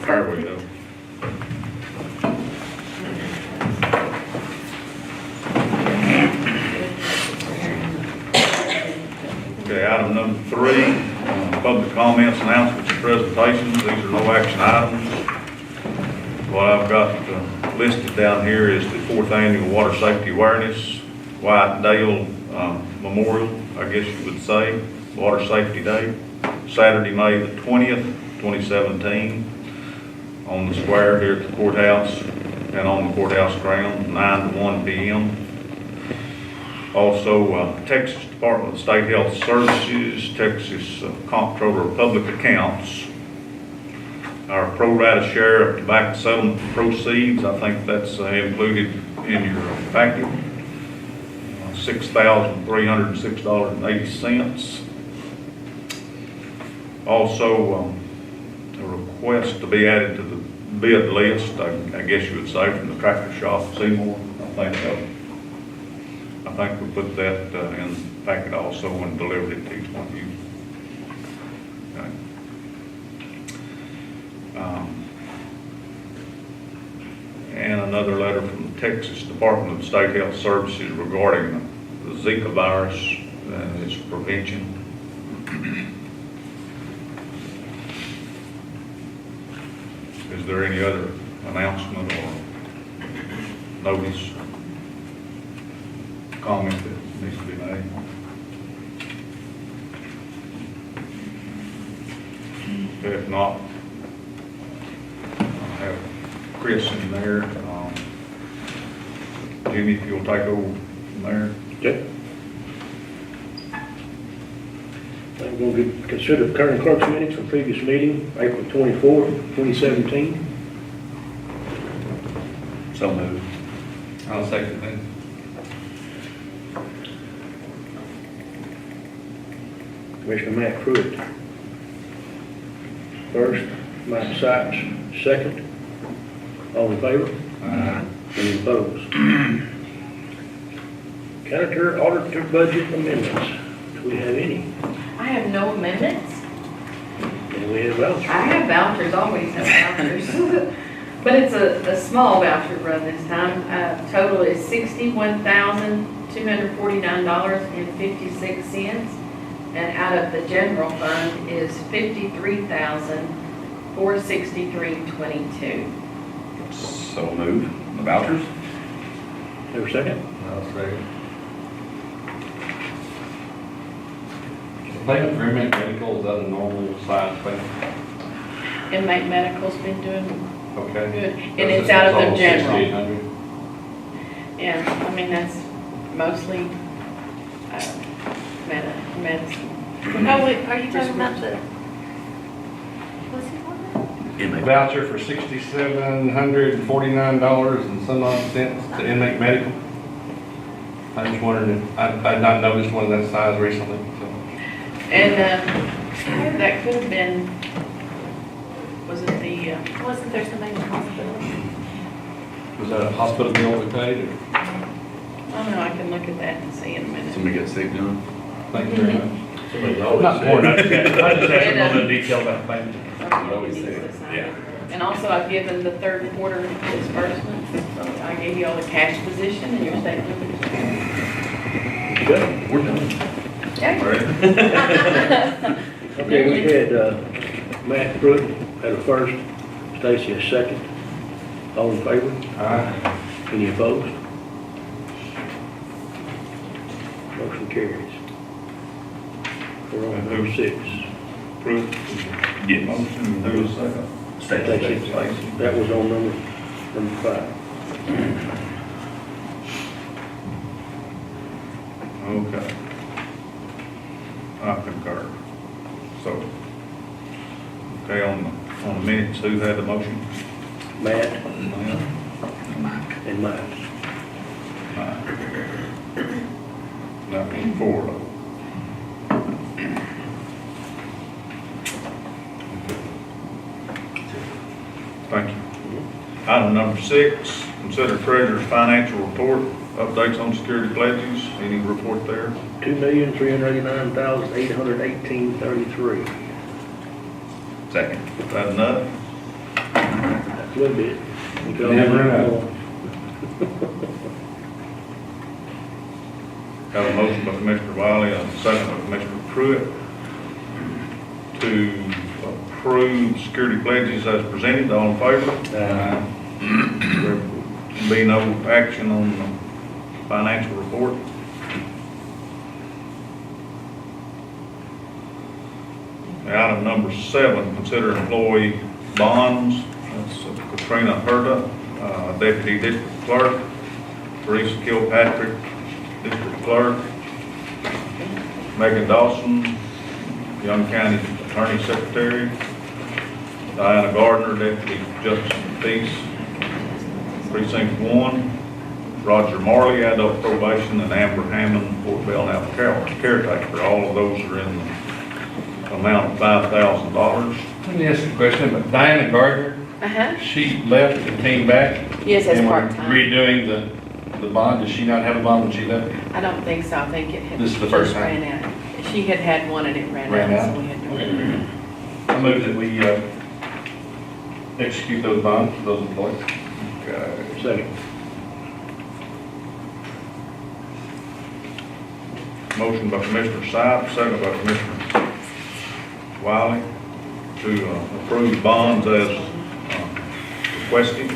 There we go. Okay, item number 3, public comments, announcements, and presentations. These are no action items. What I've got listed down here is the 4th Annual Water Safety Awareness, White Dale Memorial, I guess you would say, Water Safety Day, Saturday, May the 20th, 2017, on the square here at the courthouse and on the courthouse grounds, 9 to 1 p.m. Also, Texas Department of State Health Services, Texas Comptroller of Public Accounts, our pro rata share of tobacco settlement proceeds, I think that's included in your packet, $6,306.80. Also, a request to be added to the bid list, I guess you would say, from the tractor shop Seymour. I think we put that in the packet also and delivered it to each one of you. Okay. And another letter from the Texas Department of State Health Services regarding the Zika virus and its prevention. Is there any other announcement or notice, comment that needs to be made? If not, I'll have Chris in there. Jimmy, if you'll take over from there. Okay. I'm going to consider the current clerk's minutes from previous meeting, April 24th, 2017. So moved. I'll second that. Commissioner Matt Pruitt. First, Mike Sykes, second. All in favor? Any opposed? Auditor budget amendments. Do we have any? I have no amendments. And we have vouchers. I have vouchers, always have vouchers. But it's a small voucher run this time. Total is $61,249.56. And out of the general fund is $53,463.22. So moved. The vouchers? Have a second? I'll second. Payment for inmate medical, is that a normal size payment? Inmate medical's been doing Okay. good, and it's out of the general. $6,800. Yeah, I mean, that's mostly medicine. Oh, wait, are you talking about the, what's it called? Voucher for $6,749 and some odd cents to inmate medical. I just wondered if, I'd not noticed one of that size recently, so. And that could have been, was it the, Wasn't there somebody in the hospital? Was that a hospital bill we paid, or? I don't know, I can look at that and see in a minute. Somebody got sick, John? Thank you very much. Not more than that. I just asked a little bit of detail about the payment. Somebody always needs say to it, sign yeah. it. And also, I've given the third quarter disbursements. So I gave you all the cash position and your statement. Good. We're done. Yeah. Okay, we had Matt Pruitt at a first, Stacy a second. All in favor? Aye. Any opposed? Motion carries. We're on number 6. Approved. Yes. Motion, who was second? Stacy. That was on number 5. Okay. I concur. So, okay, on the minutes, who had the motion? Matt and Mike. That was 4 of them. Thank you. Item number 6, consider treasurer's financial report, updates on security pledges. Any report there? $2,389,818.33. Second. That enough? A little bit. Never know. Have a motion by Commissioner Wiley, and a second by Commissioner Pruitt to approve security pledges as presented. All in favor? There will be no action on the financial report. Item number 7, consider employee bonds. That's Katrina Herda, Deputy District Clerk, Teresa Kilpatrick, District Clerk, Megan Dawson, Young County Attorney Secretary, Diana Gardner, Deputy Justice of the Peace, Precinct 1, Roger Marley, Adult Probation, and Amber Hammond, Fort Belknap Caretaker. All of those are in the amount of $5,000. Let me ask you a question, but Diana Gardner, Uh-huh. she left and came back? Yes, as and we're part-time. Redoing the bond, does she not have a bond when she left? I don't think so. I think it had. This is the first just time. ran out. She had had one and it ran Ran out, out? so we had to. I move that we execute those bonds for those employees. Okay. Second. Motion by Commissioner Sipes, second by Commissioner Wiley to approve bonds as requested.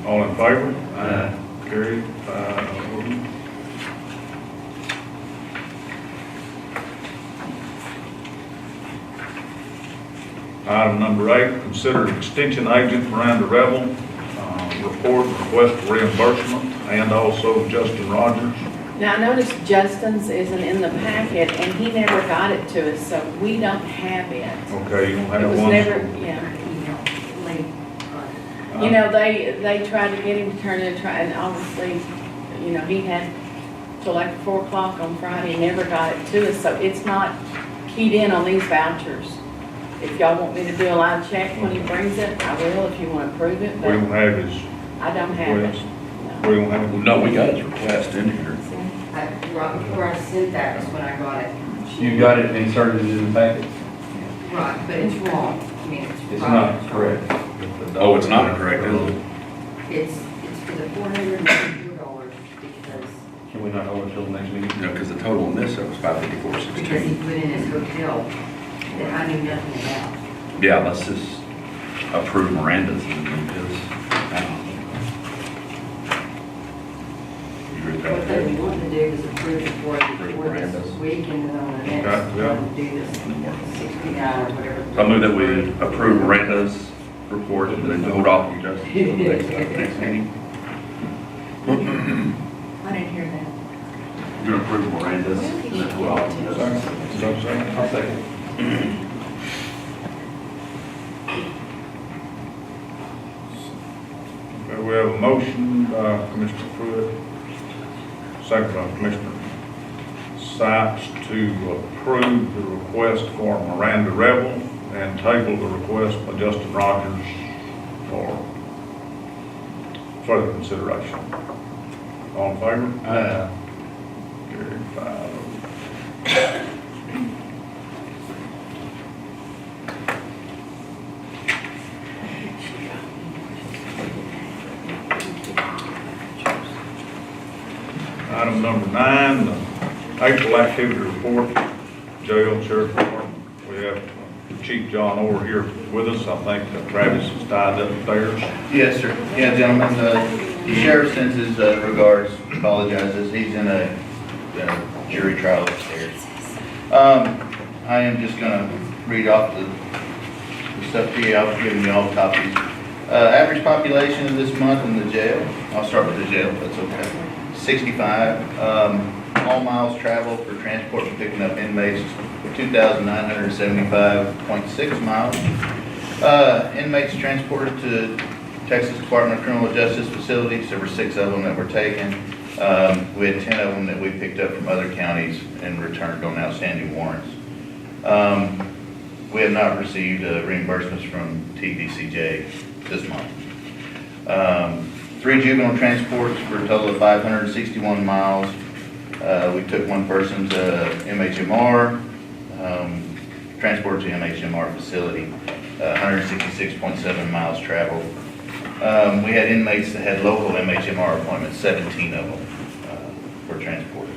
All in favor? Aye. Carried. 5-0. Item number 8, consider extension agent Miranda Revel, report request for reimbursement, and also Justin Rogers. Now, I noticed Justin's isn't in the packet and he never got it to us, so we don't have it. Okay, you don't It have was one? never, yeah. You know, they tried to get him to turn in, and obviously, you know, he had till like 4 o'clock on Friday, never got it to us, so it's not keyed in on these vouchers. If y'all want me to do a live check when he brings it, I will if you want to approve it, We but don't have his, I don't have it. request. No. we don't have his. No, we got his request in here. Right before I sent that is when I got it. You got it inserted in the packet? Right, but it's wrong. I mean, It's not correct. Oh, it's not correct, is it? It's for the $454 because Can we not hold it till the next meeting? No, because the total on this, it was because he $554.16. put in his hotel that I knew nothing about. Yeah, let's just approve Miranda's and then his. You agree with What they that? want to do is approve it for this Miranda's. week and then on the next, Okay, yeah. do this 69 or whatever. I move that we approve Miranda's report and then hold off on Justin's till the next meeting. I didn't hear that. You're gonna approve Miranda's and then hold off on Justin's. I'll second. Okay, we have a motion by Commissioner Pruitt, second by Commissioner Sipes to approve the request for Miranda Revel and table the request by Justin Rogers for further consideration. All in favor? Aye. Carried 5-0. Item number 9, the April activity report, jail, sheriff department. We have Chief John Orr here with us. I think Travis is tied upstairs. Yes, sir. Yeah, gentlemen, the sheriff sends his regards, apologizes. He's in a jury trial upstairs. I am just gonna read off the stuff to you. I've given you all copies. Average population of this month in the jail. I'll start with the jail, if that's okay. 65. All miles traveled for transport and picking up inmates, 2,975.6 miles. Inmates transported to Texas Department of Criminal Justice facilities. There were 6 of them that were taken. We had 10 of them that we picked up from other counties and returned on outstanding warrants. We have not received reimbursements from TDCJ this month. 3 juvenile transports for a total of 561 miles. We took 1 person to MHMR, transported to MHMR facility, 166.7 miles traveled. We had inmates that had local MHMR appointments, 17 of them were transported.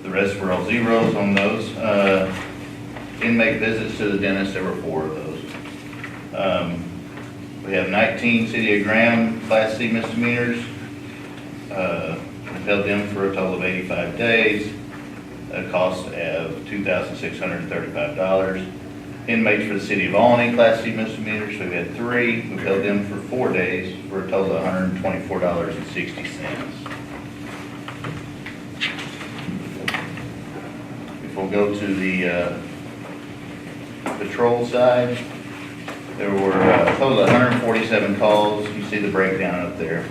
The rest were all zeros on those. Inmate visits to the dentist, there were 4 of those. We have 19 City of Graham Class C misdemeanors. We held them for a total of 85 days, a cost of $2,635. Inmates for the City of Albany Class C misdemeanors, we've had 3. We've held them for 4 days for a total of $124.60. If we'll go to the patrol side, there were a total of 147 calls. You see the breakdown up there.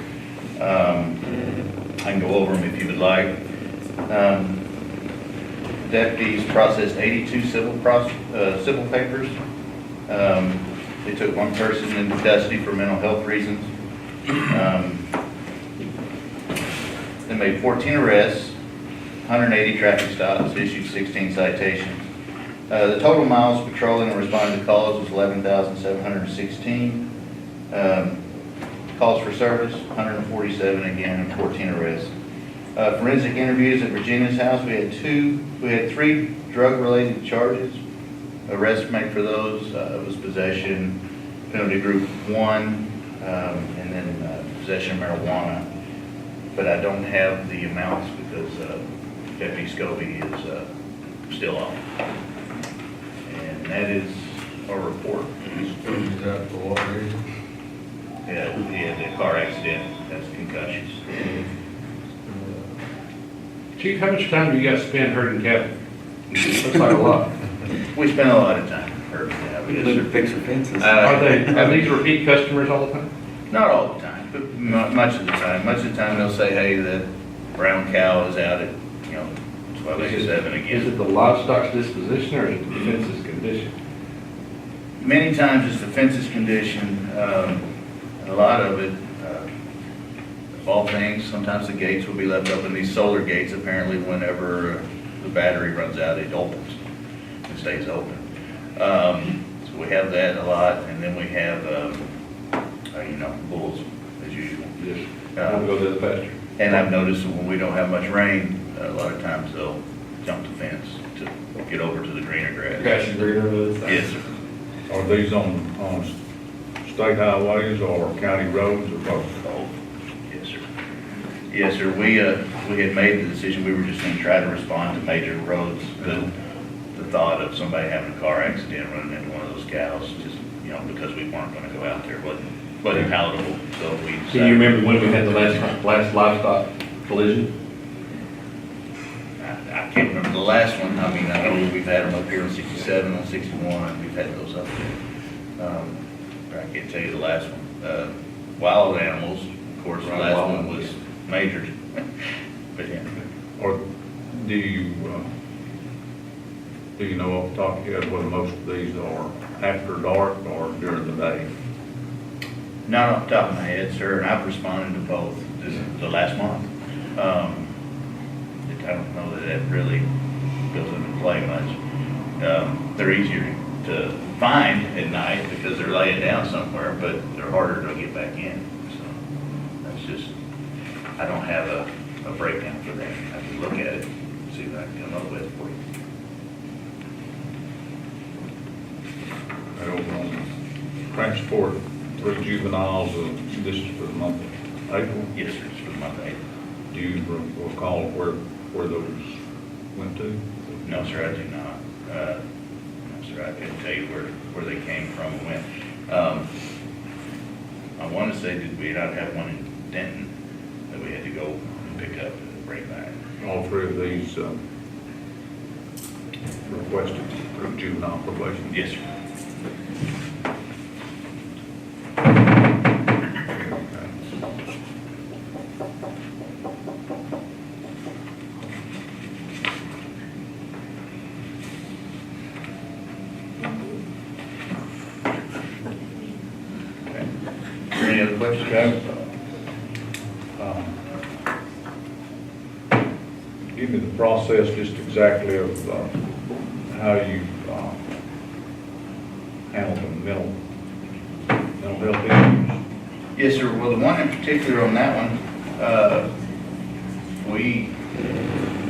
I can go over them if you would like. Deputies processed 82 civil papers. They took 1 person into custody for mental health reasons. They made 14 arrests, 180 traffic stops, issued 16 citations. The total miles patrolling and responding to calls was 11,716. Calls for service, 147 again, and 14 arrests. Forensic interviews at Virginia's house, we had 3 drug-related charges. Arrests made for those was possession, penalty group 1, and then possession of marijuana. But I don't have the amounts because Deputy Scobie is still on. And that is our report. Is that for what reason? Yeah, he had a car accident, that's concussions. Chief, how much time do you guys spend herding cattle? Looks like a lot. We spend a lot of time herding cattle. We live to fix our fences. Are these repeat customers all the time? Not all the time, but much of the time. Much of the time they'll say, hey, the brown cow is out at, 1287 Is again. it the livestock's disposition or is it the fence's condition? Many times it's the fence's condition, a lot of it, of all things, sometimes the gates will be left open. These solar gates, apparently, whenever the battery runs out, it opens and stays open. So we have that a lot, and then we have, bulls, as usual. Yes. I'll go to the pasture. And I've noticed that when we don't have much rain, a lot of times they'll jump the fence to get over to the greener grass. Grass is greener on the other side. Yes, sir. Are these on state highways or county roads or both? Oh, yes, sir. Yes, sir. We had made the decision, we were just gonna try to respond to major roads. The thought of somebody having a car accident running into one of those cows, just, because we weren't gonna go out there, wasn't palatable, so we. Can you remember when we had the last livestock collision? I can't remember the last one. I mean, I know we've had them up here on 67, on 61, we've had those up there. But I can't tell you the last one. Wild animals, of course, the last one was major. But yeah. Or do you know off the top of your head whether most of these are after dark or during the day? Not off the top of my head, sir, and I've responded to both the last month. I don't know that really goes into play much. They're easier to find at night because they're laying down somewhere, but they're harder to get back in. So that's just, I don't have a breakdown for that. I can look at it, see what I can come up with for you. Over on transport, 3 juveniles, this is for the month of April. Yes, sir, it's for the month of April. Do you recall where those went to? No, sir, I do not. No, sir, I couldn't tell you where they came from and went. I want to say, did we not have one in Denton that we had to go and pick up and bring back? All 3 of these requested through juvenile probation? Yes, sir. Any other questions? Okay. Give me the process just exactly of how you Hamilton mental health issues? Yes, sir. Well, the one in particular on that one, we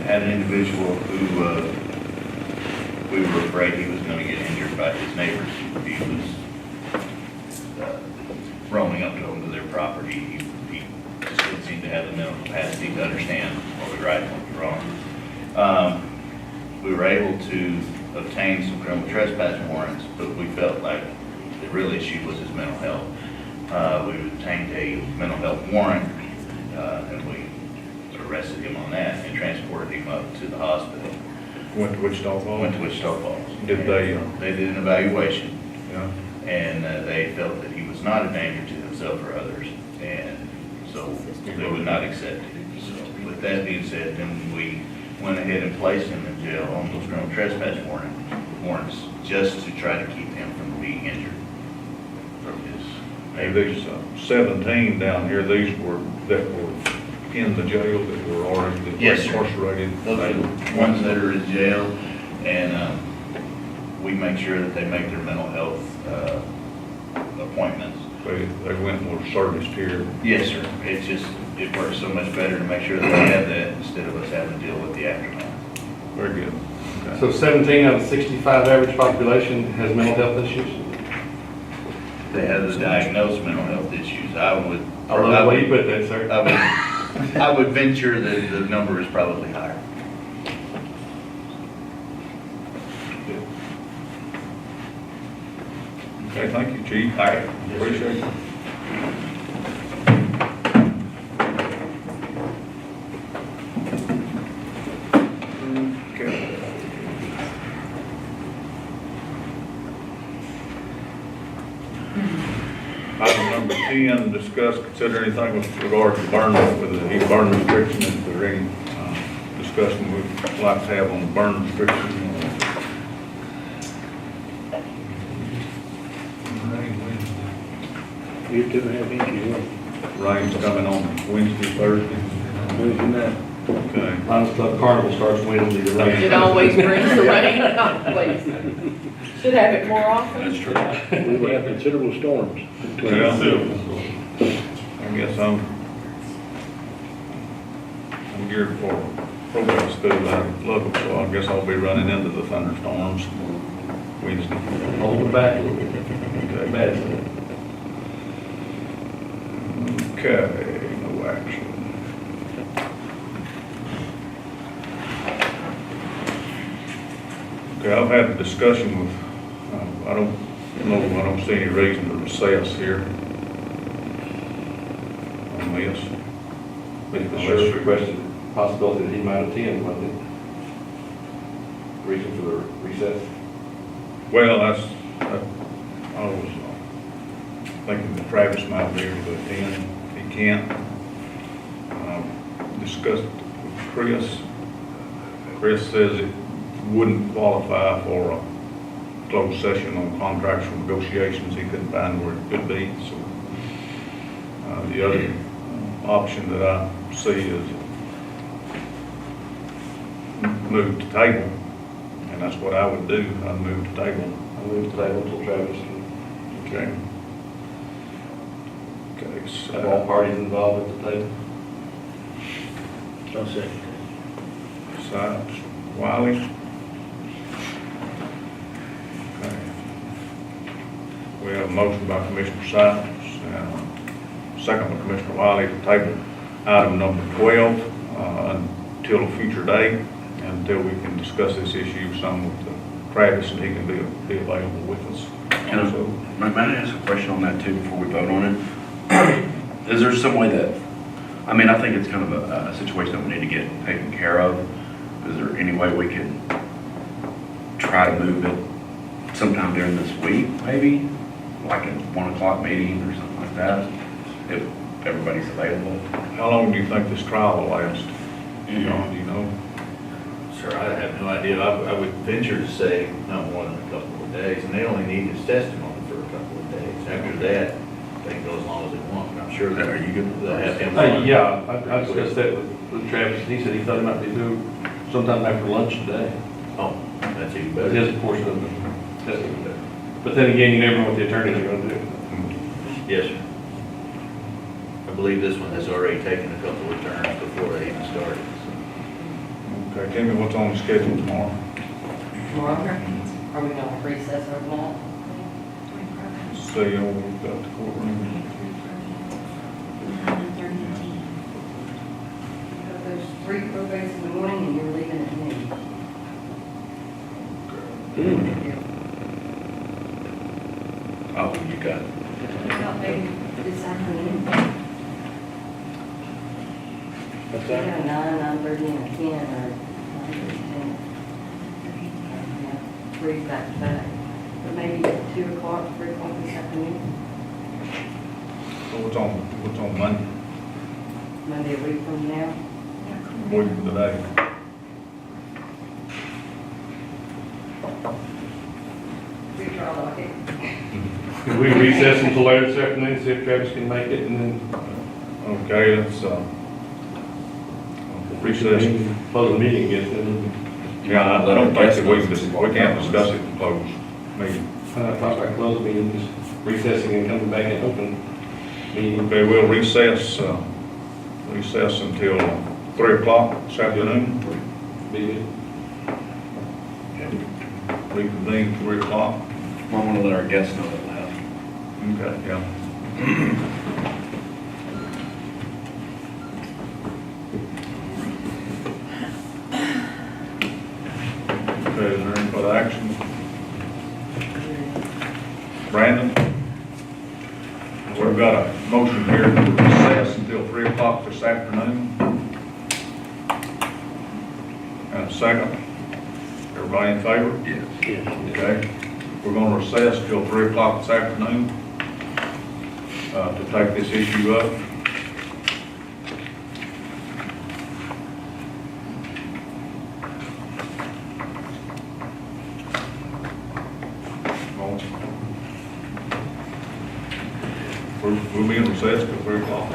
had an individual who, we were afraid he was gonna get injured by his neighbors. He was roaming up to them to their property. He just didn't seem to have the mental capacity to understand what was right and what was wrong. We were able to obtain some criminal trespass warrants, but we felt like the real issue was his mental health. We obtained a mental health warrant, and we arrested him on that and transported him up to the hospital. Went to Wichita Falls? Went to Wichita Falls. Did they, They did an evaluation, yeah, and they felt that he was not a danger to himself or others, and so they would not accept it. So with that being said, then we went ahead and placed him in jail on those criminal trespass warrants, just to try to keep him from being injured from his hey, neighbors. these 17 down here, these were, that were in the jail, that were already that were Yes, sir. incarcerated? Those are the ones that are in jail, and we make sure that they make their mental health appointments. They went and were serviced here. Yes, sir. It's just, it works so much better to make sure that they have that instead of us having to deal with the aftermath. Very good. Okay. So 17 out of 65 average population has mental health issues? They have the diagnosed mental health issues. I would. I love the way you put that, sir. I would venture that the number is probably higher. Okay, thank you, Chief. All right. Appreciate it. Okay. Item number 10, discuss, consider anything with regard to burn, with the heat burn restriction, if there any discussion we'd like to have on the burn restriction. You 2.5 inches, Rain's coming on Wednesday, Thursday. Wednesday night. Okay. Lions Club Carnival starts Wednesday, the rain. It always brings the rain, always. Should have it more often. That's true. We will have considerable storms. Well, I guess I'm geared for probate school out of Lubbock, so I guess I'll be running into the thunderstorms Wednesday. Hold it back a little bit. Okay. Bad. Okay, no action. Okay, I've had a discussion with, I don't see any reason to recess here on this. But the sheriff requested the possibility that he might attend, wasn't it? Reason for the recess? Well, I was thinking that Travis might be able to attend. He can't. Discussed with Chris. Chris says it wouldn't qualify for a closed session on contractual negotiations. He couldn't find where it could be, so. The other option that I see is move to table, and that's what I would do. I'd move to table. I move the table until Travis can Okay. Okay, have all so, parties involved at the table. I'll second Sipes, Wiley. Okay. We have a motion by Commissioner Sipes, and a second by Commissioner Wiley to table item number 12, until a future date, until we can discuss this issue some with Travis, and he can be available with us. Can I- Also, May I ask a question on that too before we vote on it? Is there some way that, I mean, I think it's kind of a situation that we need to get taken care of. Is there any way we can try to move it sometime during this week, maybe? Like a 1 o'clock meeting or something like that, if everybody's available? how long do you think this trial will last? John, do you know? Sir, I have no idea. I would venture to say not more than a couple of days, and they only need his testimony for a couple of days. After that, they can go as long as they want. I'm sure that, Are you good? they'll have him. Yeah, I discussed that with Travis, and he said he thought it might be due sometime after lunch today. Oh, that's even But better. his portion of the testimony. But then again, you never know what the attorneys are gonna do. Yes, sir. I believe this one has already taken a couple of turns before they even started. so. Okay, tell me what's on the schedule tomorrow. Tomorrow, are we gonna recess or not? See, we've got the courtroom. There's 3 probates in the morning and you're leaving at noon. Oh, you got, About maybe this afternoon. What's Yeah, that? 9:30 and 10 or 9:30 and 10. Yeah, 3 back to back. But maybe 2 o'clock, 3 o'clock this afternoon, So what's on Monday, Monday a week from now. week from today? Pre-trial docket. Can we recess until later this afternoon, see if Travis can make it, and then Okay, let's, recess. close the meeting, I guess, then. Yeah, I don't think that we can't discuss it in closed meeting. If I close the meeting, just recessing and coming back and open meeting. Okay, we'll recess until 3 o'clock this afternoon. Be good. Reconvene 3 o'clock. I want to let our guests know that loud. Okay, yeah. Okay, is there any further action? Brandon? We've got a motion here to recess until 3 o'clock this afternoon. And a second. Everybody in favor? Yes. Yes. Okay, we're gonna recess till 3 o'clock this afternoon, to take this issue up. We'll be in recess till 3 o'clock.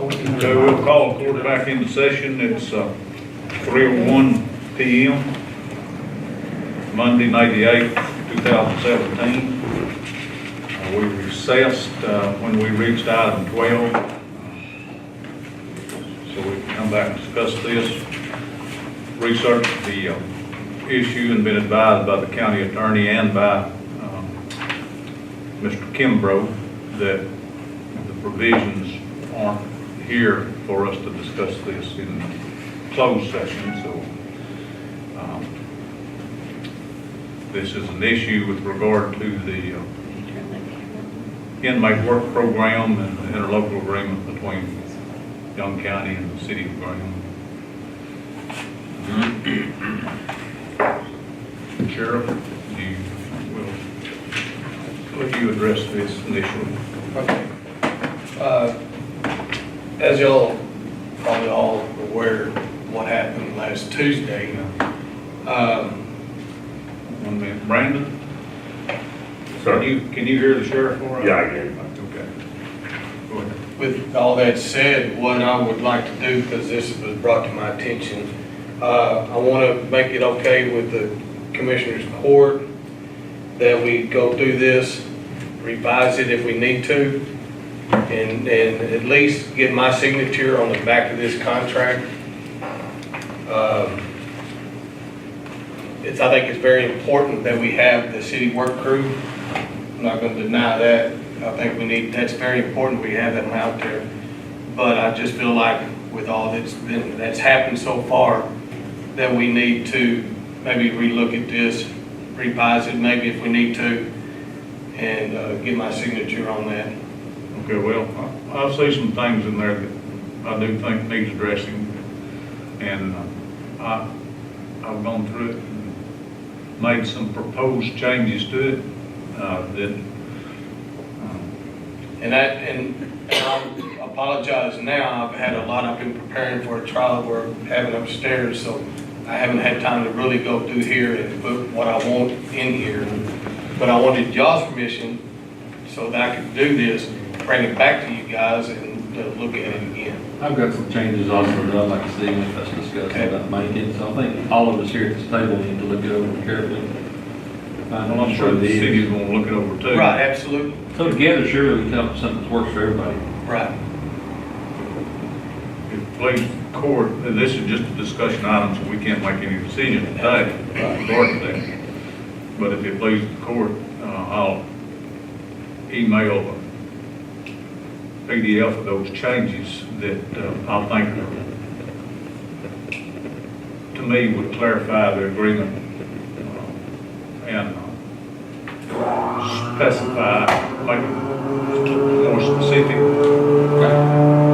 Okay, we'll call the court back into session. It's 3:01 PM, Monday, May the 8th, 2017. We recessed when we reached item 12. So we can come back and discuss this. Researched the issue and been advised by the county attorney and by Mr. Kimbrough that the provisions aren't here for us to discuss this in closed session, so this is an issue with regard to the inmate work program and the interlocal agreement between Young County and the city of Graham. Sheriff, you will let you address this initially. Okay. As y'all probably all aware what happened last Tuesday, 1 minute. Brandon? Can you hear the sheriff all right? Yeah, I hear you. Okay. Go ahead. with all that said, what I would like to do, because this was brought to my attention, I want to make it okay with the Commissioners Court that we go through this, revise it if we need to, and at least get my signature on the back of this contract. I think it's very important that we have the city work crew. I'm not going to deny that. I think that's very important, we have them out there. But I just feel like with all that's happened so far, that we need to maybe relook at this, revise it maybe if we need to, and get my signature on that. Okay, well, I see some things in there that I do think needs addressing, and I've gone through it and made some proposed changes to it And I'll apologize now, I've had a lot, I've been preparing for a trial we're having upstairs, so I haven't had time to really go through here and put what I want in here. But I wanted y'all's permission so that I could do this, bring it back to you guys and look at it again. I've got some changes also that I'd like to see with us discussing about making, so I think all of us here at this table need to look it over carefully. Well, I'm sure the city's gonna look it over too. Right, absolutely, So together, surely we can come up with something that works for everybody. right. If it please the court, this is just a discussion item, so we can't make any decision today regarding that. But if it pleases the court, I'll email a PDF of those changes that I think, to me, would clarify the agreement and specify, make it more specific.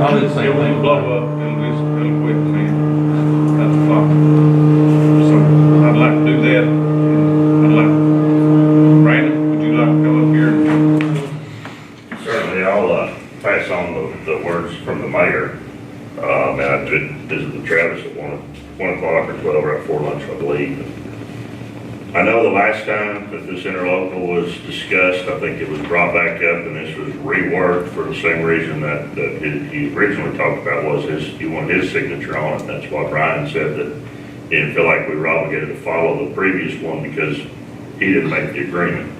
I'll do the same It won't thing. blow up, it'll quit me. That's fine. So I'd like to do that. I'd like, Brandon, would you like to come up here? Certainly, I'll pass on the words from the mayor. And I did visit with Travis at 1 o'clock or 12 right before lunch, I believe. I know the last time that this interlocal was discussed, I think it was brought back up and this was reworked for the same reason that he originally talked about was he wanted his signature on it. That's why Brian said that he didn't feel like we were obligated to follow the previous one because he didn't make the agreement.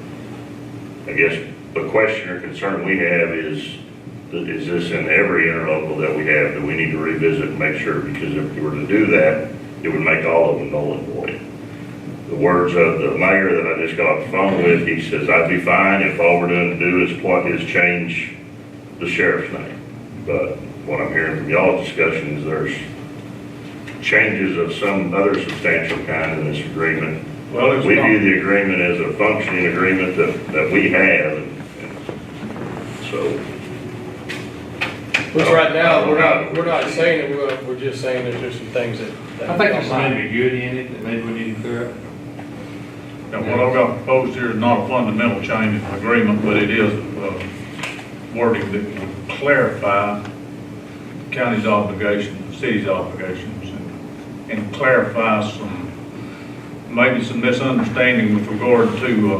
I guess the question or concern we have is this in every interlocal that we have that we need to revisit and make sure, because if we were to do that, it would make all of them null and void. The words of the mayor that I just got off the phone with, he says, I'd be fine if all we're doing to do is change the sheriff's name. But what I'm hearing from y'all's discussion is there's changes of some other substantial kind in this agreement. Well, it's We not. view the agreement as a functioning agreement that we have, and so. Which right now, we're not saying that we're just saying that there's some things that. I think there's some ambiguity in it that maybe we need to clear up. Now, what I've got proposed here is not a fundamental change in the agreement, but it is wording that will clarify the county's obligations, the city's obligations, and clarify maybe some misunderstanding with regard to a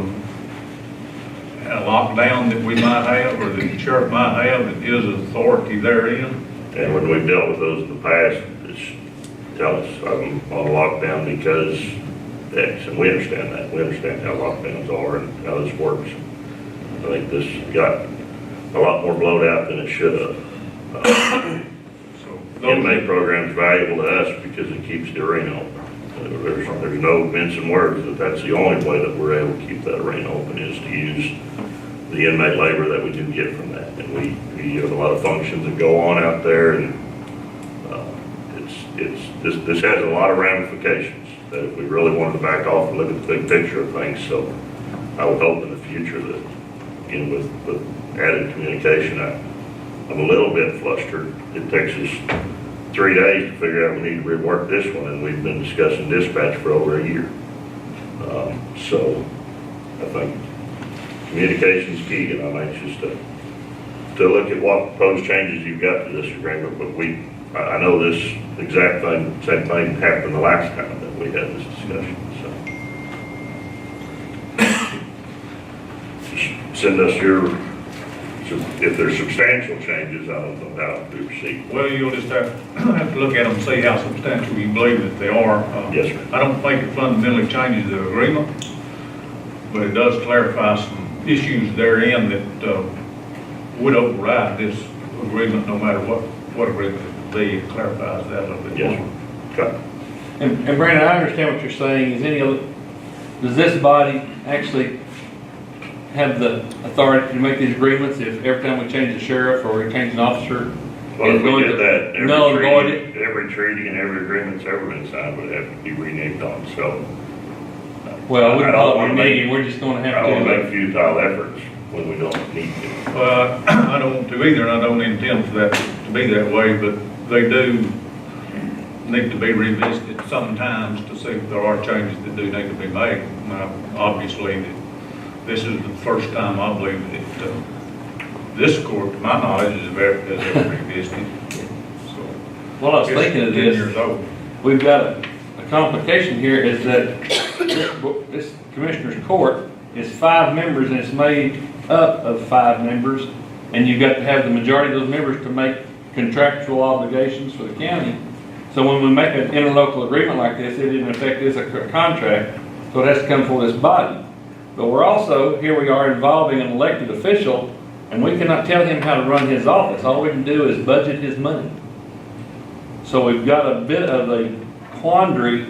lockdown that we might have, or that the sheriff might have, that his authority therein. And when we've dealt with those in the past, it's tell us I'm on lockdown because X, and we understand that. We understand how lockdowns are and how this works. I think this got a lot more blowed out than it should have. So Inmate program's valuable to us because it keeps the arena open. There's no mincing words that that's the only way that we're able to keep that arena open is to use the inmate labor that we do get from that. And we have a lot of functions that go on out there, and this has a lot of ramifications that if we really wanted to back off and look at the big picture of things. So I would hope in the future that, again, with added communication, I'm a little bit flustered. It takes us 3 days to figure out we need to rework this one, and we've been discussing dispatch for over a year. So I think communication's key, and I'm anxious to look at what proposed changes you've got to this agreement. But I know this exact same thing happened the last time that we had this discussion, so. Just send us if there's substantial changes, I don't know how to proceed. Well, you'll just have to look at them and see how substantial you believe that they are. Yes, sir. I don't think it fundamentally changes the agreement, but it does clarify some issues therein that would override this agreement, no matter what agreement it would be. It clarifies that a little bit Yes, more. sir. Okay. And Brandon, I understand what you're saying. Does this body actually have the authority to make these agreements if every time we change the sheriff or we change an officer? Well, if we going did to that, null and void it? every treaty and every agreement that's ever been signed would have to be reneged on, so. Well, we I can don't call it wanna make- reneging, we're just gonna I have don't want to to. make futile efforts when we don't need to. I don't want to either, and I don't intend for that to be that way, but they do need to be revisited sometimes to see if there are changes that do need to be made. Now, obviously, this is the first time I believe that this court, to my knowledge, has ever revisited. So, Well, I was thinking of 10 this, years old. we've got a complication here is that this commissioner's court is 5 members and it's made up of 5 members. And you've got to have the majority of those members to make contractual obligations for the county. So when we make an interlocal agreement like this, it in effect is a contract, so it has to come before this body. But we're also, here we are involving an elected official, and we cannot tell him how to run his office. All we can do is budget his money. So we've got a bit of a quandary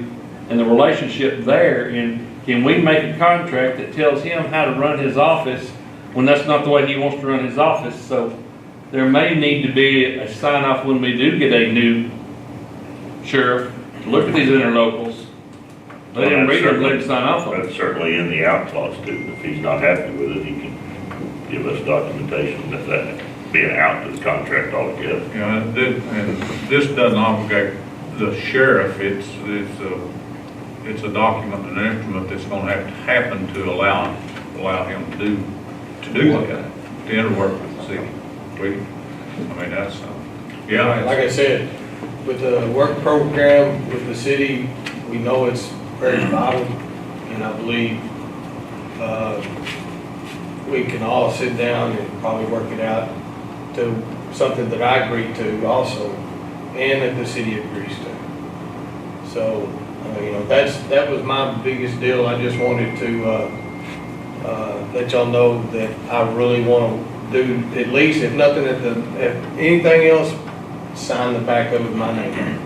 in the relationship there in, can we make a contract that tells him how to run his office when that's not the way he wants to run his office? So there may need to be a sign off when we do get a new sheriff, to look at these interlocals, let him read them, let him sign off on it. That's certainly in the out clause too. If he's not happy with it, he can give us documentation that being out of the contract altogether. You know, and this doesn't obligate the sheriff, it's a document, an instrument that's gonna have to happen to allow him to do that, to interwork with the city. I mean, that's, yeah. Like I said, with the work program with the city, we know it's very vital, and I believe, we can all sit down and probably work it out to something that I agree to also, and that the city agrees to. So, you know, that was my biggest deal. I just wanted to, let y'all know that I really want to do, at least, if nothing, if anything else, sign the back of it, my name.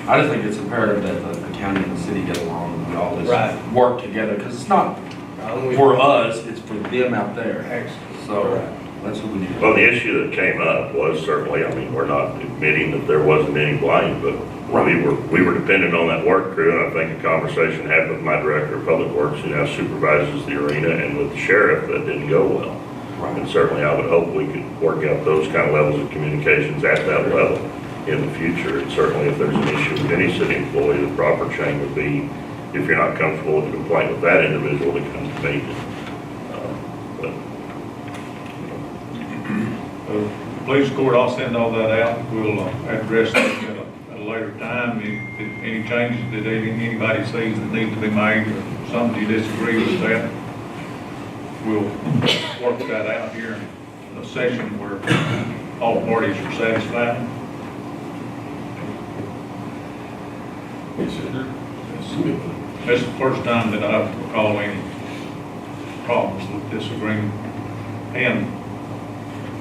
I just think it's imperative that the county and the city get along and we all Right. just work together, because it's not I'm with for you. us, it's for them out there. Excellent. So that's what we need to do. Well, the issue that came up was certainly, I mean, we're not admitting that there wasn't any blame, but we were dependent on that work crew, and I think a conversation had with my director of public works, who now supervises the arena, and with the sheriff, that didn't go well. And certainly I would hope we could work out those kind of levels of communications at that level in the future. And certainly if there's an issue with any city employee, the proper chain would be, if you're not comfortable with the complaint with that individual, to come to me. But Police court, I'll send all that out, we'll address it at a later time. Any changes that anybody sees that need to be made, or something you disagree with that, we'll work that out here in a session where all parties are satisfied. This is the first time that I've recalled any problems with this agreement. And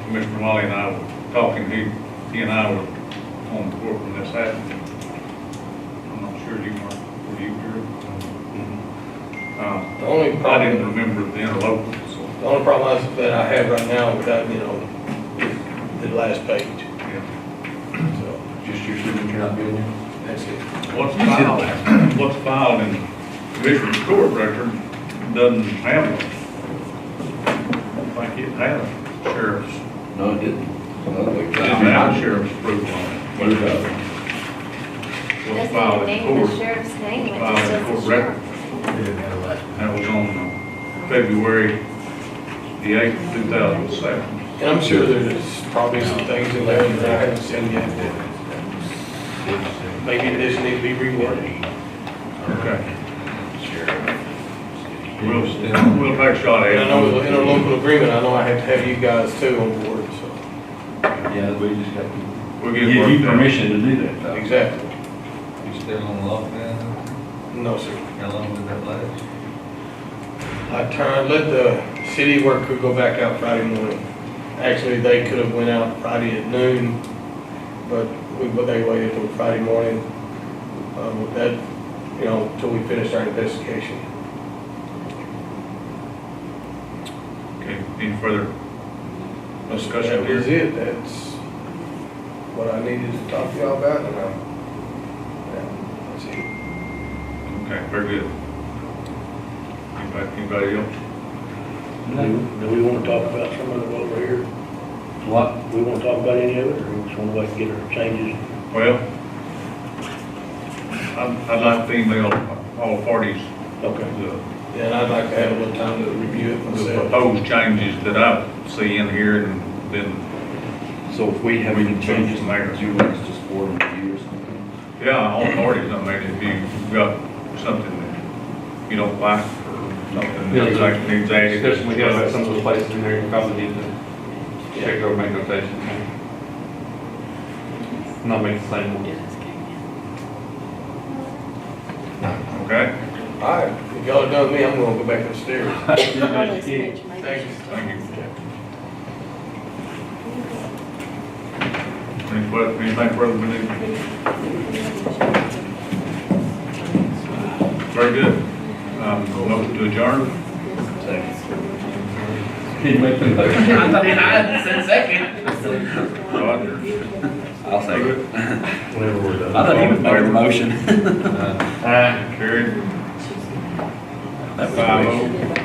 Commissioner Wiley and I were talking, he and I were on the court when this happened. I'm not sure you were you here? The only I problem, didn't remember the interlocal, so, the only problem that I have right now without, you know, is the last page. yeah. So, Just your signature not being there. that's it. What's filed in Commissioner's court record doesn't have one. I don't think it had a sheriff's, No, it didn't. it didn't have a sheriff's approval on it. What is that? What's filed in name court, the sheriff's name, it filed just in says court the record. sheriff. That was on February the 8th, 2007. And I'm sure there's probably some things in there that I haven't seen yet that maybe this need to be reworded. Okay. We'll take a shot at And it. I know with the interlocal agreement, I know I have to have you guys too on board, so. Yeah, we just got to We'll get give you worked out. permission to do that, though. Exactly. You still on lockdown? No, sir. How long did that last? Let the city work crew go back out Friday morning. Actually, they could have went out Friday at noon, but they waited till Friday morning. With that, you know, till we finished our investigation. Okay, any further discussion That was here? it. That's what I needed to talk to y'all about, and that's it. Okay, very good. Anybody else? Do we want to talk about some of it over here? What? Do we want to talk about any of it, or we just want to wait and get our changes? Well, I'd like to email all parties Okay. Yeah, and I'd like to have a little time to review it the myself. proposed changes that I see in here, and then, So if we have We any can changes, change the mayor. do you want us to just forward them to you or something? yeah, all parties, I mean, if you've got something that you don't like, or something Yeah, that like needs added. Discussion we got about some of those places in there, you probably need to check over, make notations. Not make the same one. Yeah, that's okay. Okay? All right, if y'all are done with me, I'm gonna go back upstairs. Thank you. Thank you. Thank you. Anything further we need? Very good. Motion to adjourn? Can you make the motion? I said second. Roger. I'll say it. Whenever we're done. I thought he was making the motion. Carried. That was 5-0.